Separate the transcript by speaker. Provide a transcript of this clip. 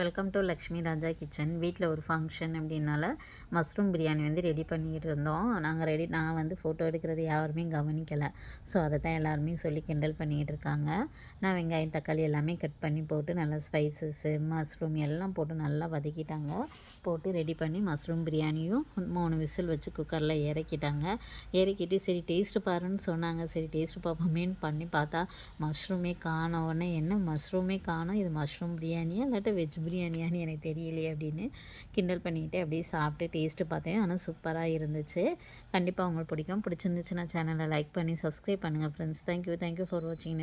Speaker 1: Welcome to Lakshmi Raja kitchen. வீட்டில் ஒரு function அப்படின்னால மஷ்ரூம் பிரியாணி வந்து ரெடி பண்ணிகிட்டு இருந்தோம். நான் வந்து ஃபோட்டோ எடுக்கிறது யாருமே கவனிக்கலை. ஸோ அதை தான் எல்லாருமே சொல்லி கிண்டல் பண்ணிகிட்டு இருக்காங்க. நான் வெங்காயம் தக்காளி எல்லாமே கட் பண்ணி போட்டு நல்லா ஸ்பைசஸ்ஸு மஷ்ரூம் எல்லாம் போட்டு நல்லா வதக்கிட்டாங்க. போட்டு ரெடி பண்ணி மஷ்ரூம் பிரியாணியும் 3 விசில் வச்சு குக்கரில் இறக்கிட்டு சரி டேஸ்ட்டு பாருன்னு சொன்னாங்க. சரி டேஸ்ட்டு பார்ப்போமேன்னு பண்ணி பார்த்தா மஷ்ரூமே காணோம். உடனே என்ன மஷ்ரூமே காணோம், இது மஷ்ரூம் பிரியாணியா இல்லாட்ட வெஜ் பிரியாணியான்னு எனக்கு தெரியலையே அப்படின்னு கிண்டல் பண்ணிக்கிட்டு அப்படியே சாப்பிட்டு டேஸ்ட்டு பார்த்தேன். ஆனால் சூப்பராக இருந்துச்சு. கண்டிப்பாக உங்களுக்கு பிடிச்சிருந்துச்சுன்னா சேனலை லைக் பண்ணி சப்ஸ்கிரைப் பண்ணுங்கள் ஃப்ரெண்ட்ஸ். தேங்க்யூ ஃபார் வாட்சிங்.